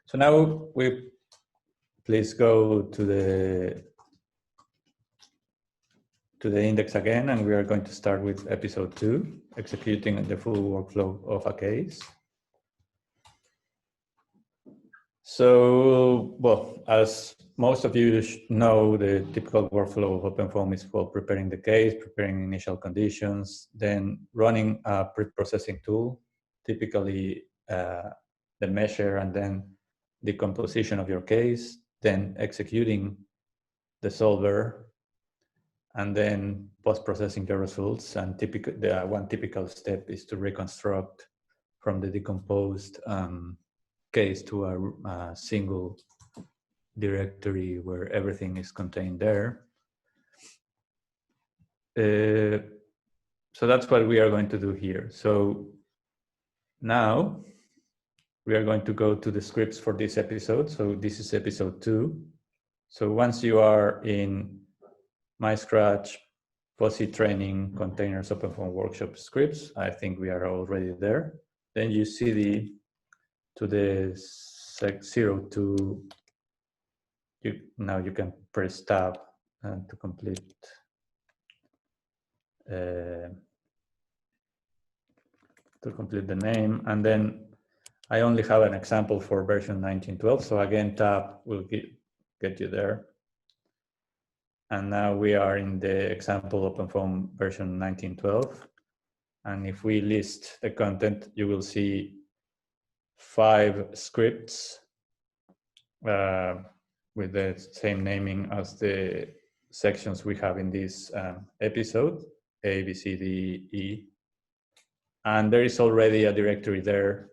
So now we please go to the index again, and we are going to start with episode 2, executing the full workflow of a case. So, well, as most of you know, the typical workflow of OpenFOAM is called preparing the case, preparing initial conditions, then running a pre-processing tool, typically the measure and then the composition of your case, then executing the solver, and then post-processing the results. And one typical step is to reconstruct from the decomposed case to a single directory where everything is contained there. So that's what we are going to do here. So now we are going to go to the scripts for this episode. So this is episode 2. So once you are in MyScratch, Pawsey training, containers, OpenFOAM workshop scripts, I think we are already there. Then you see to the sec 02. Now you can press tab to complete the name, and then I only have an example for version 1912. So again, tab will get you there. And now we are in the example OpenFOAM version 1912. And if we list the content, you will see 5 scripts with the same naming as the sections we have in this episode, A, B, C, D, E. And there is already a directory there,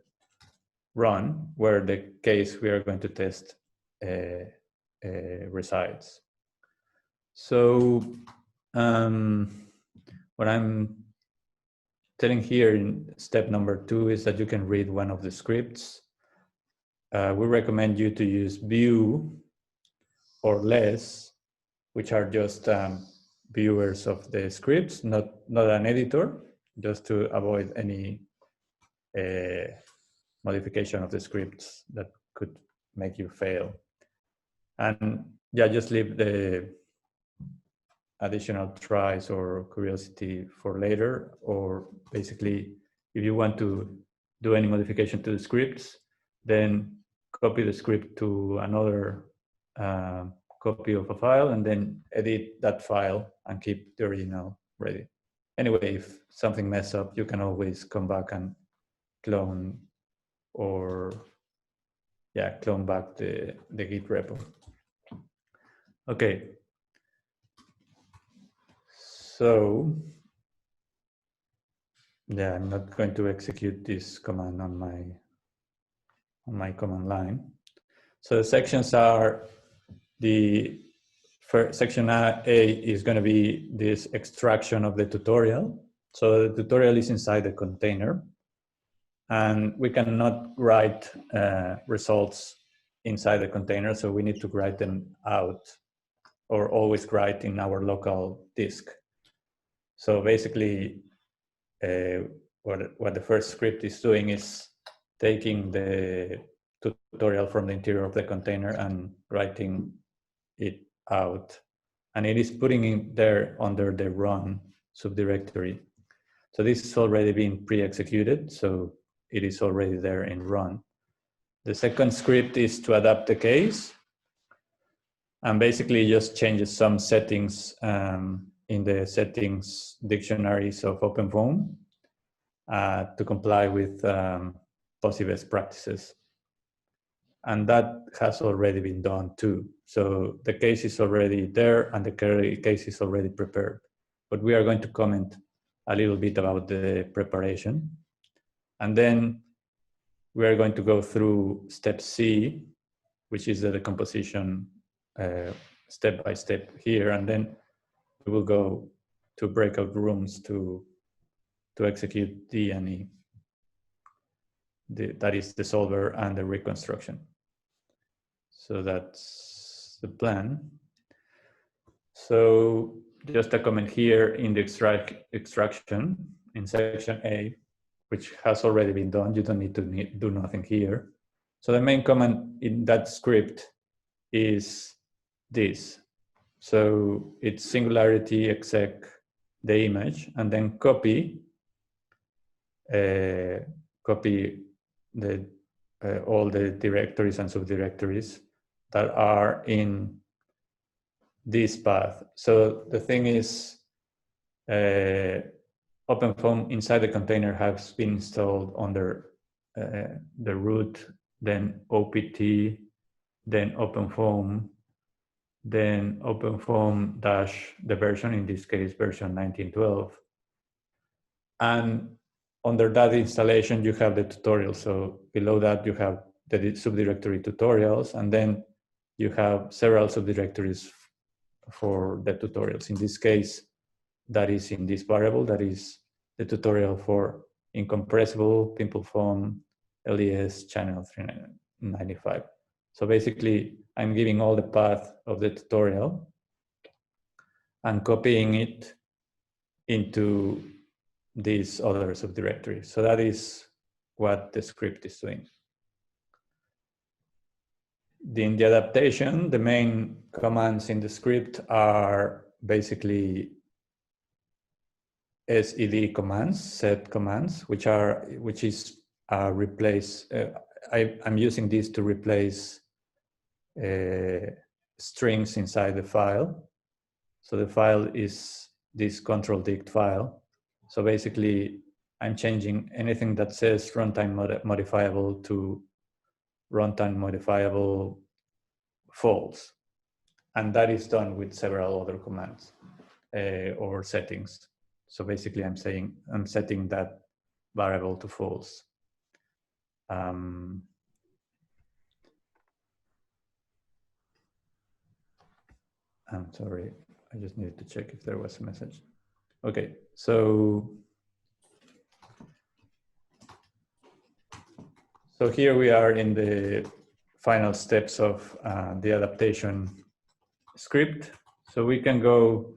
run, where the case we are going to test resides. So what I'm telling here in step number 2 is that you can read one of the scripts. We recommend you to use view or less, which are just viewers of the scripts, not an editor, just to avoid any modification of the scripts that could make you fail. And yeah, just leave the additional tries or curiosity for later, or basically, if you want to do any modification to the scripts, then copy the script to another copy of a file and then edit that file and keep the original ready. Anyway, if something messes up, you can always come back and clone or clone back the Git repo. Okay. So yeah, I'm not going to execute this command on my command line. So the sections are section A is going to be this extraction of the tutorial. So the tutorial is inside the container, and we cannot write results inside the container, so we need to write them out, or always write in our local disk. So basically, what the first script is doing is taking the tutorial from the interior of the container and writing it out. And it is putting it there under the run subdirectory. So this is already being pre-executed, so it is already there in run. The second script is to adapt the case, and basically just changes some settings in the settings dictionaries of OpenFOAM to comply with Pawsey best practices. And that has already been done too. So the case is already there and the case is already prepared. But we are going to comment a little bit about the preparation. And then we are going to go through step C, which is the decomposition step by step here. And then we will go to breakout rooms to execute D and E. That is the solver and the reconstruction. So that's the plan. So just a comment here in the extraction in section A, which has already been done. You don't need to do nothing here. So the main command in that script is this. So it's singularity exec the image, and then copy the all the directories and subdirectories that are in this path. So the thing is, OpenFOAM inside the container has been installed under the root, then OPT, then OpenFOAM, then OpenFOAM dash the version, in this case version 1912. And under that installation, you have the tutorial. So below that, you have the subdirectory tutorials, and then you have several subdirectories for the tutorials. In this case, that is in this variable, that is the tutorial for incompressible, PimpleFOAM, LES, channel 395. So basically, I'm giving all the path of the tutorial and copying it into this other subdirectory. So that is what the script is doing. In the adaptation, the main commands in the script are basically SED commands, set commands, which is replace. I'm using this to replace strings inside the file. So the file is this control-dict file. So basically, I'm changing anything that says runtime modifiable to runtime modifiable false. And that is done with several other commands or settings. So basically, I'm setting that variable to false. I'm sorry, I just needed to check if there was a message. Okay, so here we are in the final steps of the adaptation script. So we can go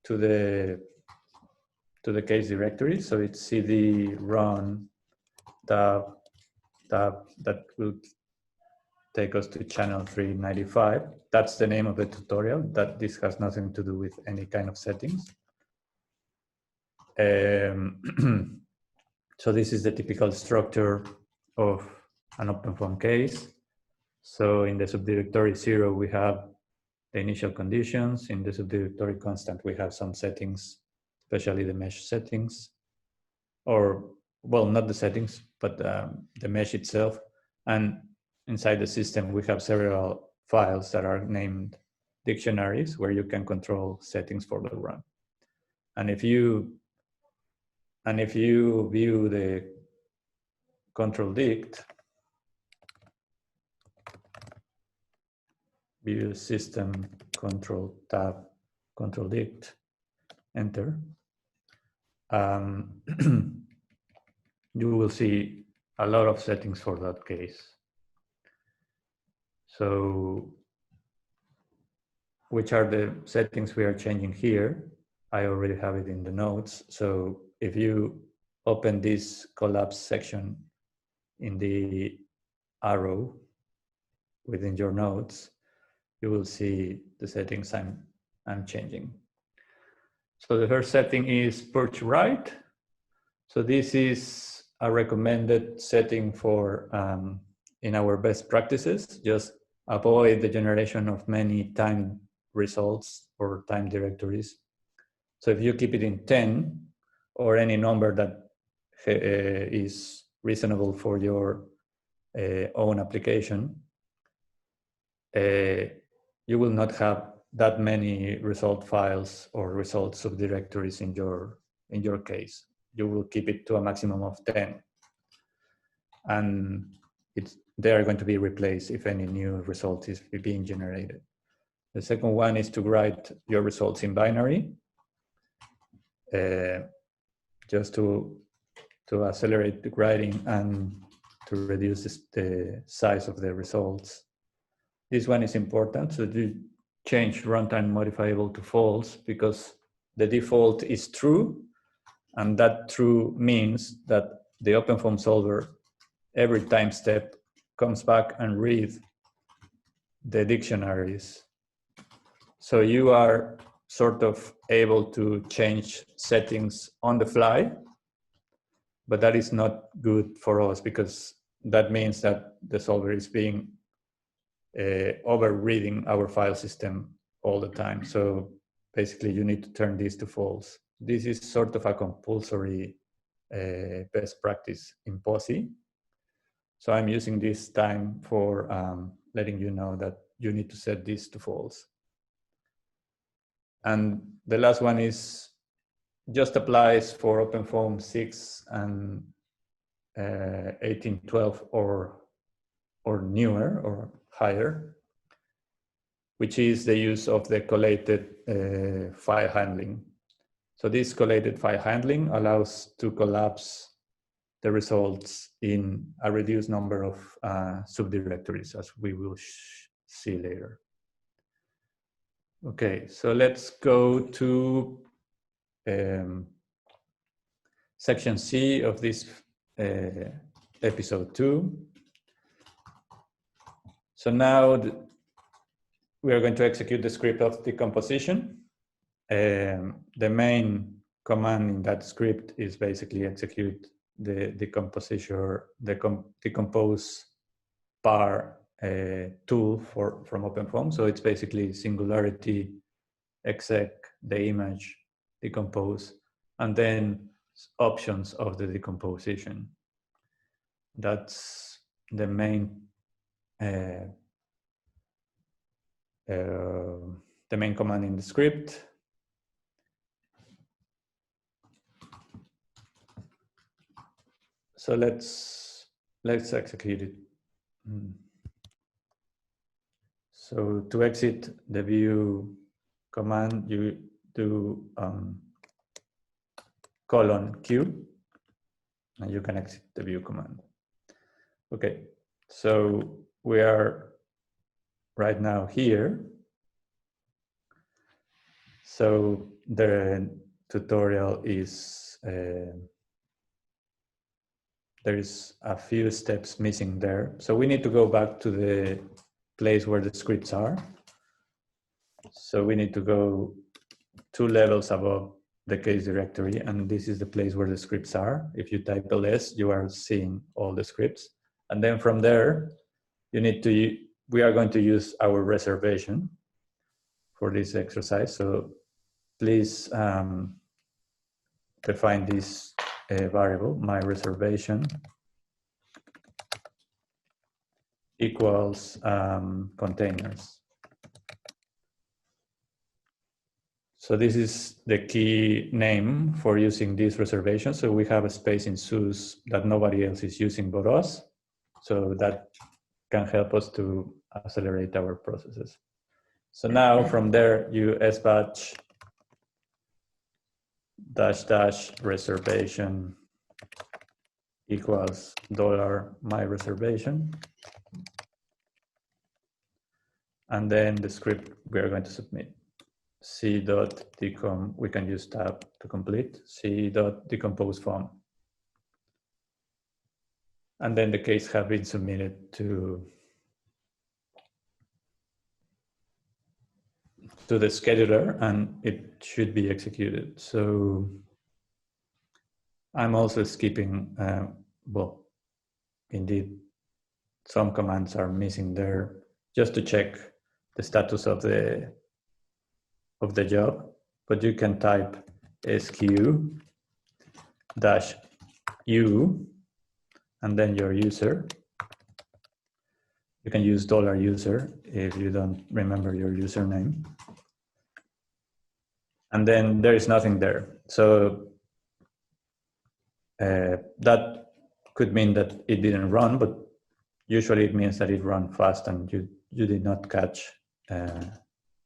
to the case directory. So it's cd run tab that will take us to channel 395. That's the name of the tutorial. That this has nothing to do with any kind of settings. So this is the typical structure of an OpenFOAM case. So in the subdirectory 0, we have the initial conditions. In the subdirectory constant, we have some settings, especially the mesh settings, or, well, not the settings, but the mesh itself. And inside the system, we have several files that are named dictionaries where you can control settings for the run. And if you view the control-dict, view system control tab control-dict, enter, you will see a lot of settings for that case. So which are the settings we are changing here? I already have it in the notes. So if you open this collapse section in the arrow within your notes, you will see the settings I'm changing. So the first setting is purge write. So this is a recommended setting for in our best practices. Just avoid the generation of many timed results or time directories. So if you keep it in 10 or any number that is reasonable for your own application, you will not have that many result files or result subdirectories in your case. You will keep it to a maximum of 10. And they are going to be replaced if any new result is being generated. The second one is to write your results in binary, just to accelerate the writing and to reduce the size of the results. This one is important. So you change runtime modifiable to false because the default is true, and that true means that the OpenFOAM solver every time step comes back and reads the dictionaries. So you are sort of able to change settings on the fly, but that is not good for us because that means that the solver is being over-reading our file system all the time. So basically you need to turn this to false. This is sort of a compulsory best practice in Pawsey. So I'm using this time for letting you know that you need to set this to false. And the last one is just applies for OpenFOAM 6 and 1812 or newer or higher, which is the use of the collated file handling. So this collated file handling allows to collapse the results in a reduced number of subdirectories, as we will see later. Okay, so let's go to section C of this episode 2. So now we are going to execute the script of decomposition. The main command in that script is basically execute the decompose par tool from OpenFOAM. So it's basically singularity, exec, the image, decompose, and then options of the decomposition. That's the main command in the script. So let's execute it. So to exit the view command, you do :q, and you can exit the view command. Okay, so we are right now here. So the tutorial is, there is a few steps missing there. So we need to go back to the place where the scripts are. So we need to go 2 levels above the case directory, and this is the place where the scripts are. If you type ls, you are seeing all the scripts. And then from there, you need to, we are going to use our reservation for this exercise. So please define this variable, my reservation equals containers. So this is the key name for using this reservation. So we have a space in SUSE that nobody else is using but us. So that can help us to accelerate our processes. So now from there, you sbatch -- reservation equals $my reservation. And then the script we are going to submit. C.decom, we can use tab to complete, C.decompose form. And then the case have been submitted to the scheduler, and it should be executed. So I'm also skipping, well, indeed, some commands are missing there, just to check the status of the job. But you can type sq-u and then your user. You can use $user if you don't remember your username. And then there is nothing there. So that could mean that it didn't run, but usually it means that it ran fast and you did not catch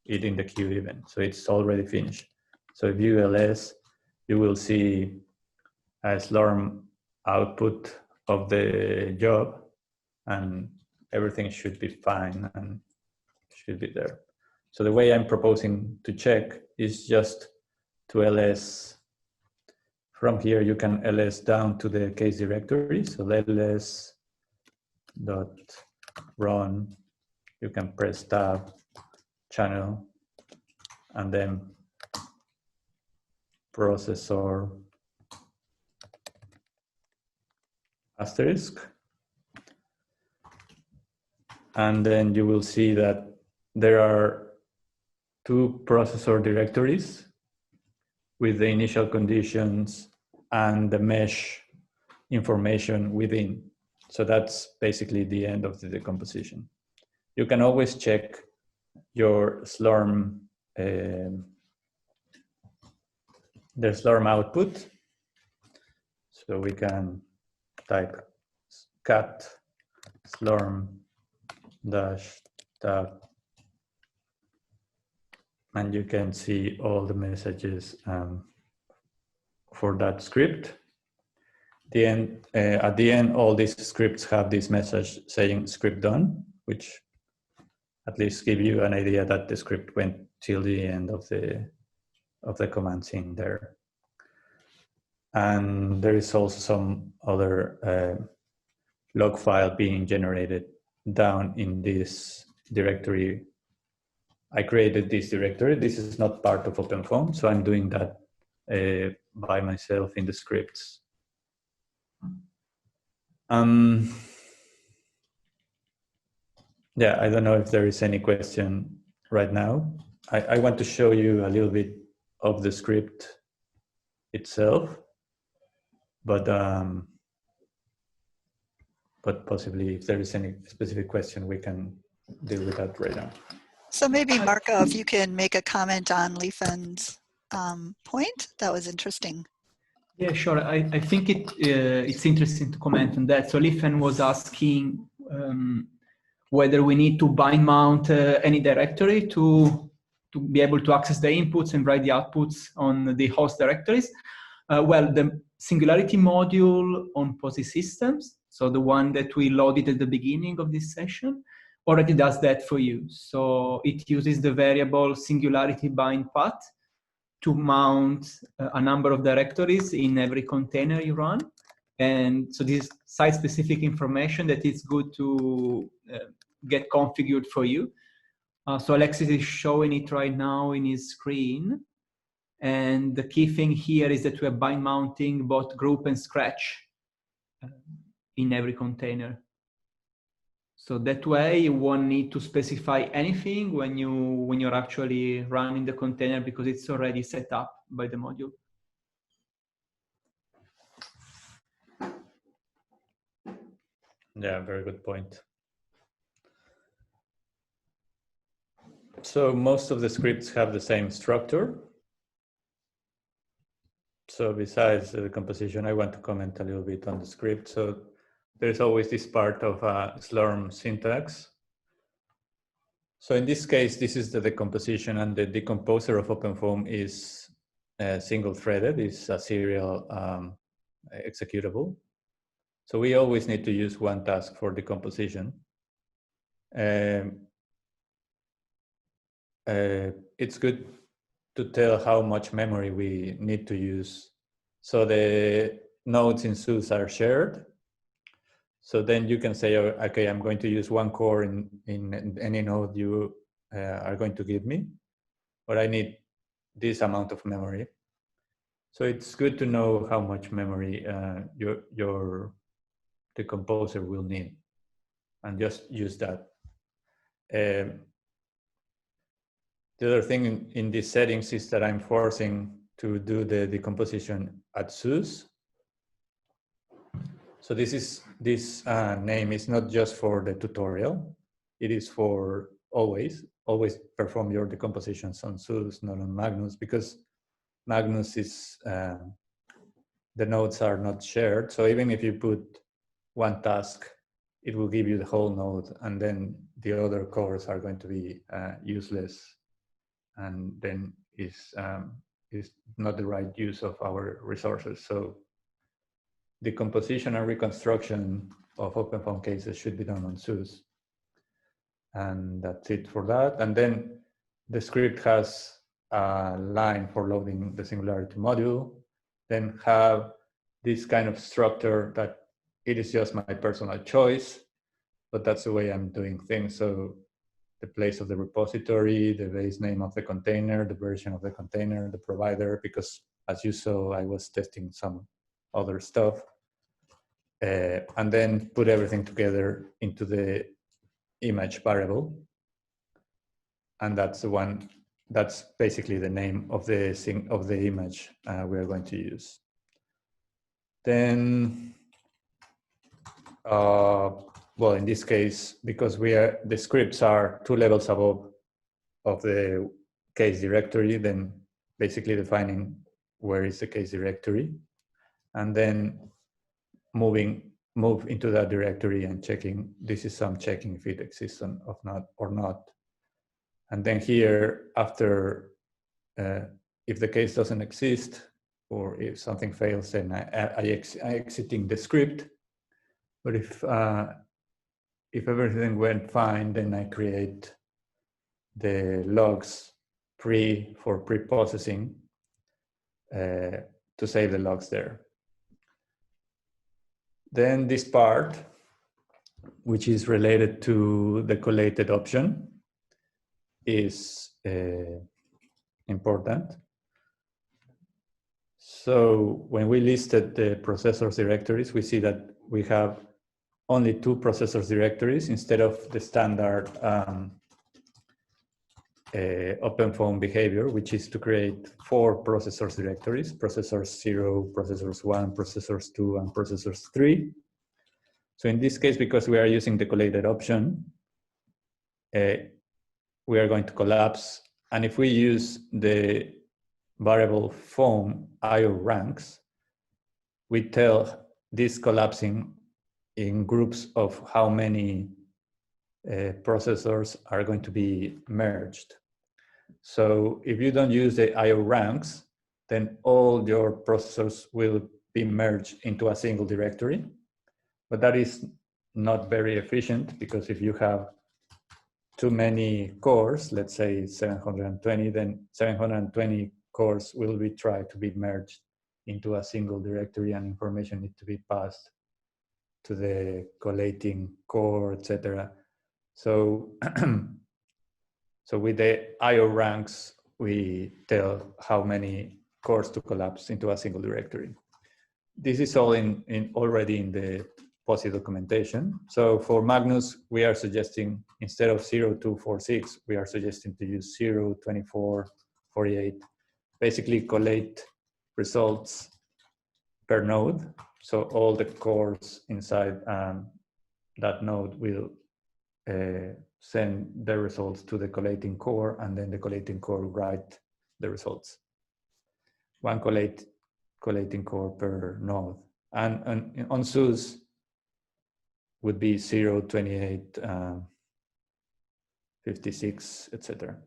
it in the queue even. So it's already finished. So if you ls, you will see a Slurm output of the job, and everything should be fine and should be there. So the way I'm proposing to check is just to ls. From here, you can ls down to the case directory. So ls dot run. You can press tab, channel, and then processor asterisk. And then you will see that there are two processor directories with the initial conditions and the mesh information within. So that's basically the end of the decomposition. You can always check your Slurm, the Slurm output. So we can type cat slurm dash tab, and you can see all the messages for that script. At the end, all these scripts have this message saying script done, which at least give you an idea that the script went till the end of the commands in there. And there is also some other log file being generated down in this directory. I created this directory. This is not part of OpenFOAM, so I'm doing that by myself in the scripts. Yeah, I don't know if there is any question right now. I want to show you a little bit of the script itself, but possibly if there is any specific question, we can deal with that right now. So maybe Marco, if you can make a comment on Leifen's point, that was interesting. Yeah, sure. I think it's interesting to comment on that. So Leifen was asking whether we need to bind mount any directory to be able to access the inputs and write the outputs on the host directories. Well, the Singularity module on Pawsey systems, so the one that we loaded at the beginning of this session, already does that for you. So it uses the variable Singularity bind path to mount a number of directories in every container you run. And so this is site-specific information that is good to get configured for you. So Alexis is showing it right now in his screen. And the key thing here is that we are bind mounting both group and scratch in every container. So that way you won't need to specify anything when you're actually running the container, because it's already set up by the module. Yeah, very good point. So most of the scripts have the same structure. So besides the composition, I want to comment a little bit on the script. So there's always this part of Slurm syntax. So in this case, this is the decomposition, and the decomposer of OpenFOAM is single-threaded, is a serial executable. So we always need to use one task for decomposition. It's good to tell how much memory we need to use. So the nodes in SUS are shared. So then you can say, oh, okay, I'm going to use one core in any node you are going to give me, but I need this amount of memory. So it's good to know how much memory your decomposer will need, and just use that. The other thing in these settings is that I'm forcing to do the decomposition at SUS. So this name is not just for the tutorial. It is for always perform your decompositions on SUS, not on Magnus, because Magnus is, the nodes are not shared. So even if you put one task, it will give you the whole node, and then the other cores are going to be useless, and then is not the right use of our resources. So decomposition and reconstruction of OpenFOAM cases should be done on SUS. And that's it for that. And then the script has a line for loading the Singularity module, then have this kind of structure that it is just my personal choice. but that's the way I'm doing things. So the place of the repository, the base name of the container, the version of the container, the provider, because as you saw, I was testing some other stuff. And then put everything together into the image variable. And that's the one, that's basically the name of the image we are going to use. Then, well, in this case, because the scripts are 2 levels above of the case directory, then basically defining where is the case directory, and then move into that directory and checking, this is some checking if it exists or not. And then here, after, if the case doesn't exist, or if something fails, then I exiting the script. But if everything went fine, then I create the logs for pre-processing to save the logs there. Then this part, which is related to the collated option, is important. So when we listed the processors directories, we see that we have only 2 processors directories instead of the standard OpenFOAM behavior, which is to create 4 processors directories: processors 0, processors 1, processors 2, and processors 3. So in this case, because we are using the collated option, we are going to collapse. And if we use the variable foam ioRanks, we tell this collapsing in groups of how many processors are going to be merged. So if you don't use the ioRanks, then all your processors will be merged into a single directory. But that is not very efficient, because if you have too many cores, let's say 720, then 720 cores will be tried to be merged into a single directory, and information needs to be passed to the collating core, etc. So, so with the ioRanks, we tell how many cores to collapse into a single directory. This is all already in the Pawsey documentation. So for Magnus, we are suggesting, instead of 0246, we are suggesting to use 02448. Basically collate results per node. So all the cores inside that node will send the results to the collating core, and then the collating core write the results. One collating core per node. And on SUSE would be 0, 28, 56, etc.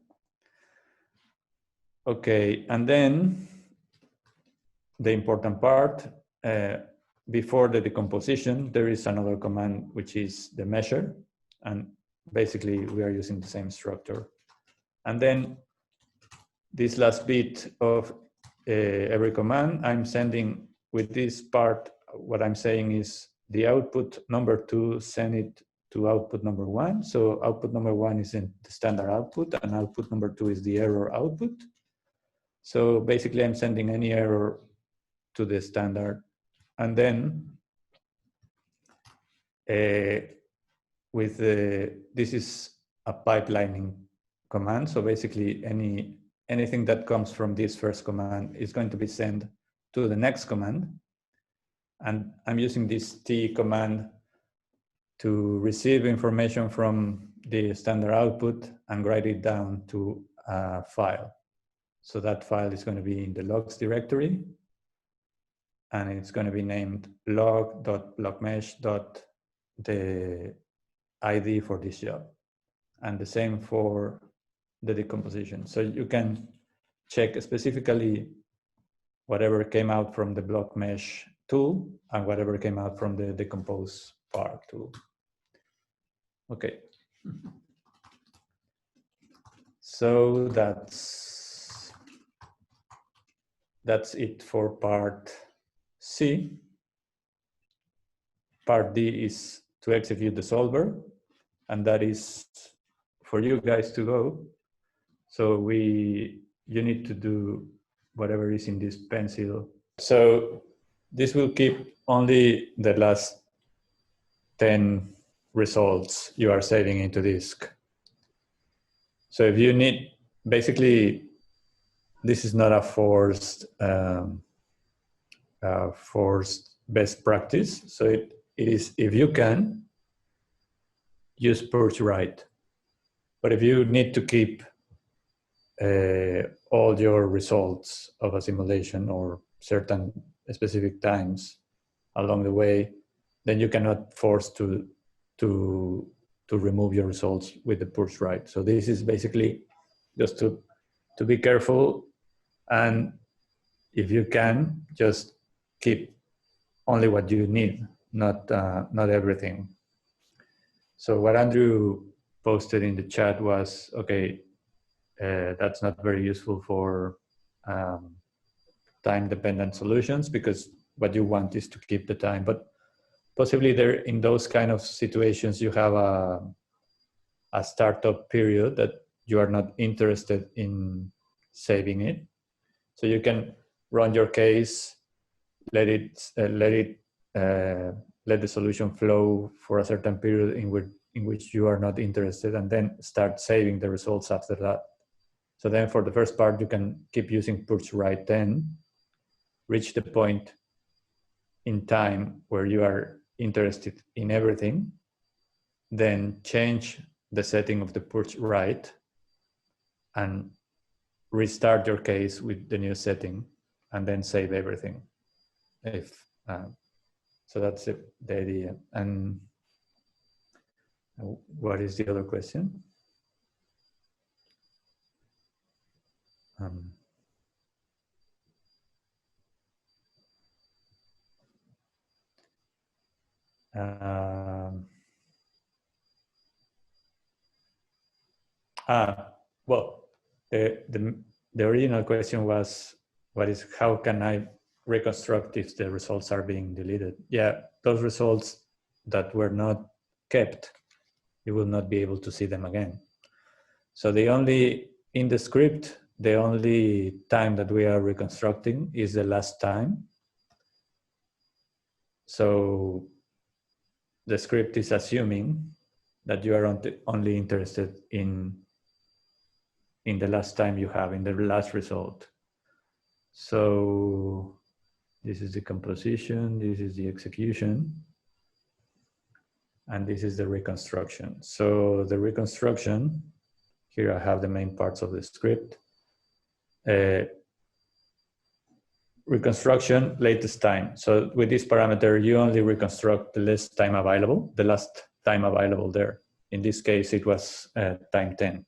Okay, and then the important part, before the decomposition, there is another command, which is the measure. And basically, we are using the same structure. And then this last bit of every command, I'm sending with this part, what I'm saying is the output number 2, send it to output number 1. So output number 1 is in the standard output, and output number 2 is the error output. So basically, I'm sending any error to the standard. And then this is a pipelining command. So basically, anything that comes from this first command is going to be sent to the next command. And I'm using this T command to receive information from the standard output and write it down to a file. So that file is going to be in the logs directory, and it's going to be named log.blockmesh.the ID for this job. And the same for the decomposition. So you can check specifically whatever came out from the block mesh tool and whatever came out from the decompose part tool. Okay. So that's it for part C. Part D is to execute the solver. and that is for you guys to go. So you need to do whatever is in this pencil. So this will keep only the last 10 results you are saving into disk. So if you need, basically, this is not a forced best practice. So it is, if you can, use Purge write. But if you need to keep all your results of a simulation or certain specific times along the way, then you cannot force to remove your results with the Purge write. So this is basically just to be careful, and if you can, just keep only what you need, not everything. So what Andrew posted in the chat was, okay, that's not very useful for time-dependent solutions, because what you want is to keep the time. But possibly there, in those kind of situations, you have a startup period that you are not interested in saving it. So you can run your case, let the solution flow for a certain period in which you are not interested, and then start saving the results after that. So then for the first part, you can keep using Purge write, then reach the point in time where you are interested in everything, then change the setting of the Purge write and restart your case with the new setting, and then save everything. So that's the idea. And what is the other question? Well, the original question was, how can I reconstruct if the results are being deleted? Yeah, those results that were not kept, you will not be able to see them again. So in the script, the only time that we are reconstructing is the last time. So the script is assuming that you are only interested in the last time you have, in the last result. So this is the composition, this is the execution, and this is the reconstruction. So the reconstruction, here I have the main parts of the script. Reconstruction, latest time. So with this parameter, you only reconstruct the last time available there. In this case, it was time 10.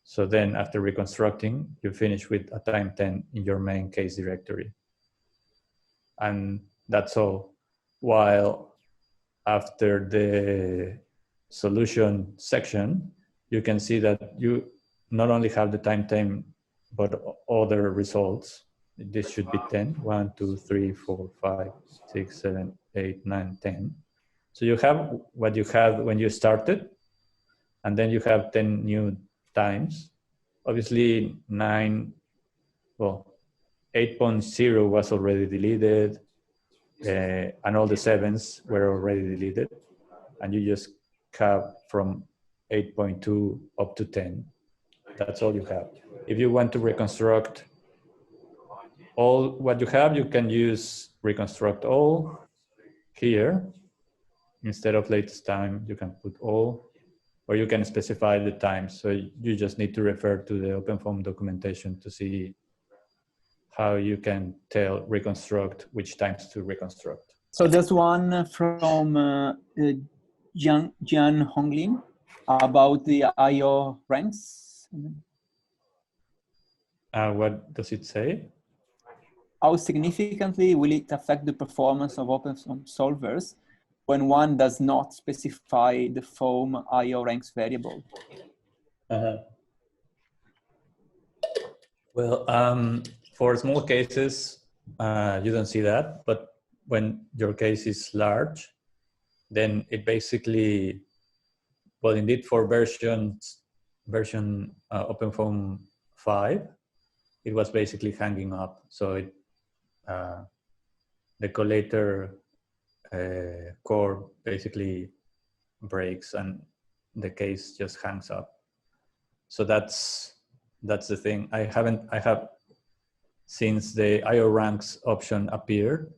So then after reconstructing, you finish with a time 10 in your main case directory. And that's all. While after the solution section, you can see that you not only have the time 10, but other results. This should be 10. 1, 2, 3, 4, 5, 6, 7, 8, 9, 10. So you have what you had when you started, and then you have 10 new times. Obviously 8.0 was already deleted, and all the 7s were already deleted, and you just have from 8.2 up to 10. That's all you have. If you want to reconstruct all what you have, you can use reconstruct all here. Instead of latest time, you can put all, or you can specify the time. So you just need to refer to the OpenFOAM documentation to see how you can tell reconstruct which times to reconstruct. So there's one from Jian Honglin about the ioRanks. What does it say? How significantly will it affect the performance of OpenFOAM solvers when one does not specify the foam ioRanks variable? Well, for small cases, you don't see that, but when your case is large, then it basically well, indeed, for version OpenFOAM 5, it was basically hanging up. So it, the collator core basically breaks and the case just hangs up. So that's the thing. I have, since the ioRanks option appeared,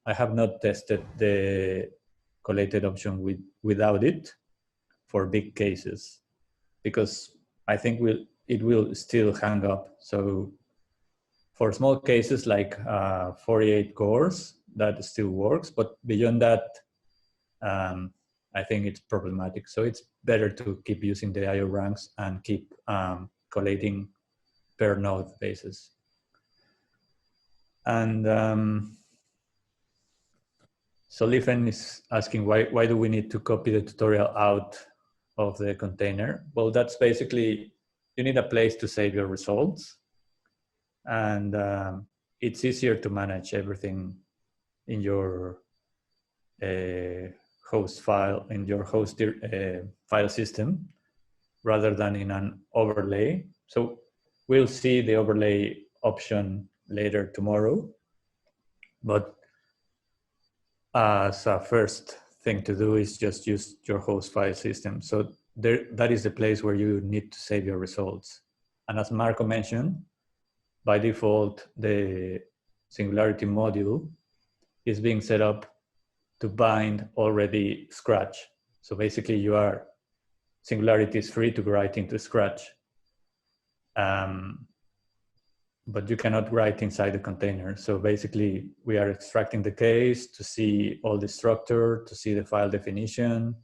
I have not tested the collated option without it for big cases, because I think it will still hang up. So for small cases like 48 cores, that still works, but beyond that, I think it's problematic. So it's better to keep using the ioRanks and keep collating per node basis. And so Lifen is asking, why do we need to copy the tutorial out of the container? Well, that's basically, you need a place to save your results. And it's easier to manage everything in your host file, in your host file system, rather than in an overlay. So we'll see the overlay option later tomorrow. But as a first thing to do is just use your host file system. So that is the place where you need to save your results. And as Marco mentioned, by default, the Singularity module is being set up to bind already Scratch. So basically Singularity is free to write into Scratch. But you cannot write inside the container. So basically we are extracting the case to see all the structure, to see the file definition,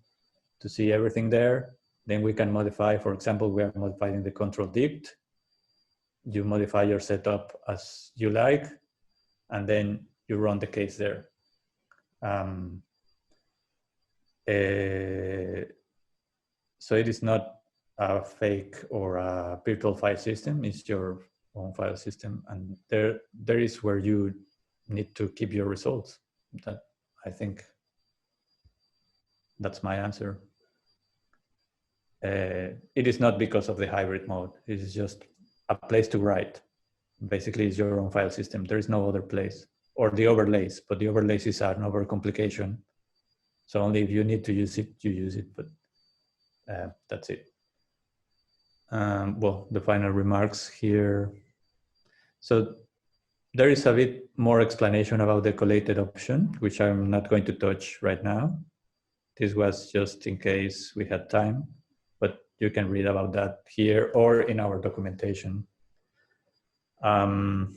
to see everything there. Then we can modify, for example, we are modifying the control dict. You modify your setup as you like, and then you run the case there. So it is not a fake or a virtual file system, it's your own file system, and there is where you need to keep your results. That, I think that's my answer. It is not because of the hybrid mode, it is just a place to write. Basically, it's your own file system. There is no other place, or the overlays, but the overlays is an overcomplication. So only if you need to use it, you use it, but that's it. Well, the final remarks here. So there is a bit more explanation about the collated option, which I'm not going to touch right now. This was just in case we had time, but you can read about that here or in our documentation. So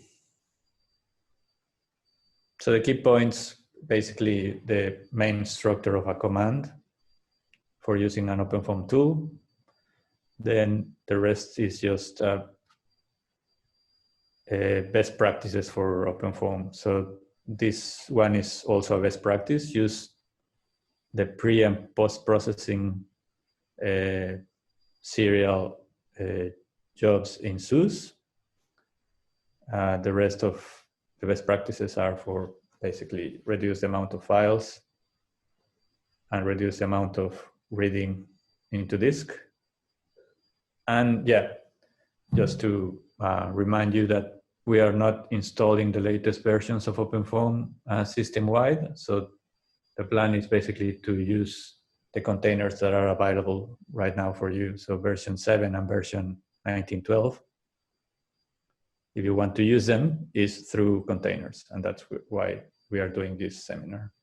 the key points, basically the main structure of a command for using an OpenFOAM tool. Then the rest is just best practices for OpenFOAM. So this one is also a best practice. Use the pre and post processing serial jobs in SUSE. The rest of the best practices are for basically reduce the amount of files and reduce the amount of reading into disk. And yeah, just to remind you that we are not installing the latest versions of OpenFOAM system-wide. So the plan is basically to use the containers that are available right now for you. So version 7 and version 1912. If you want to use them, is through containers. And that's why we are doing this seminar.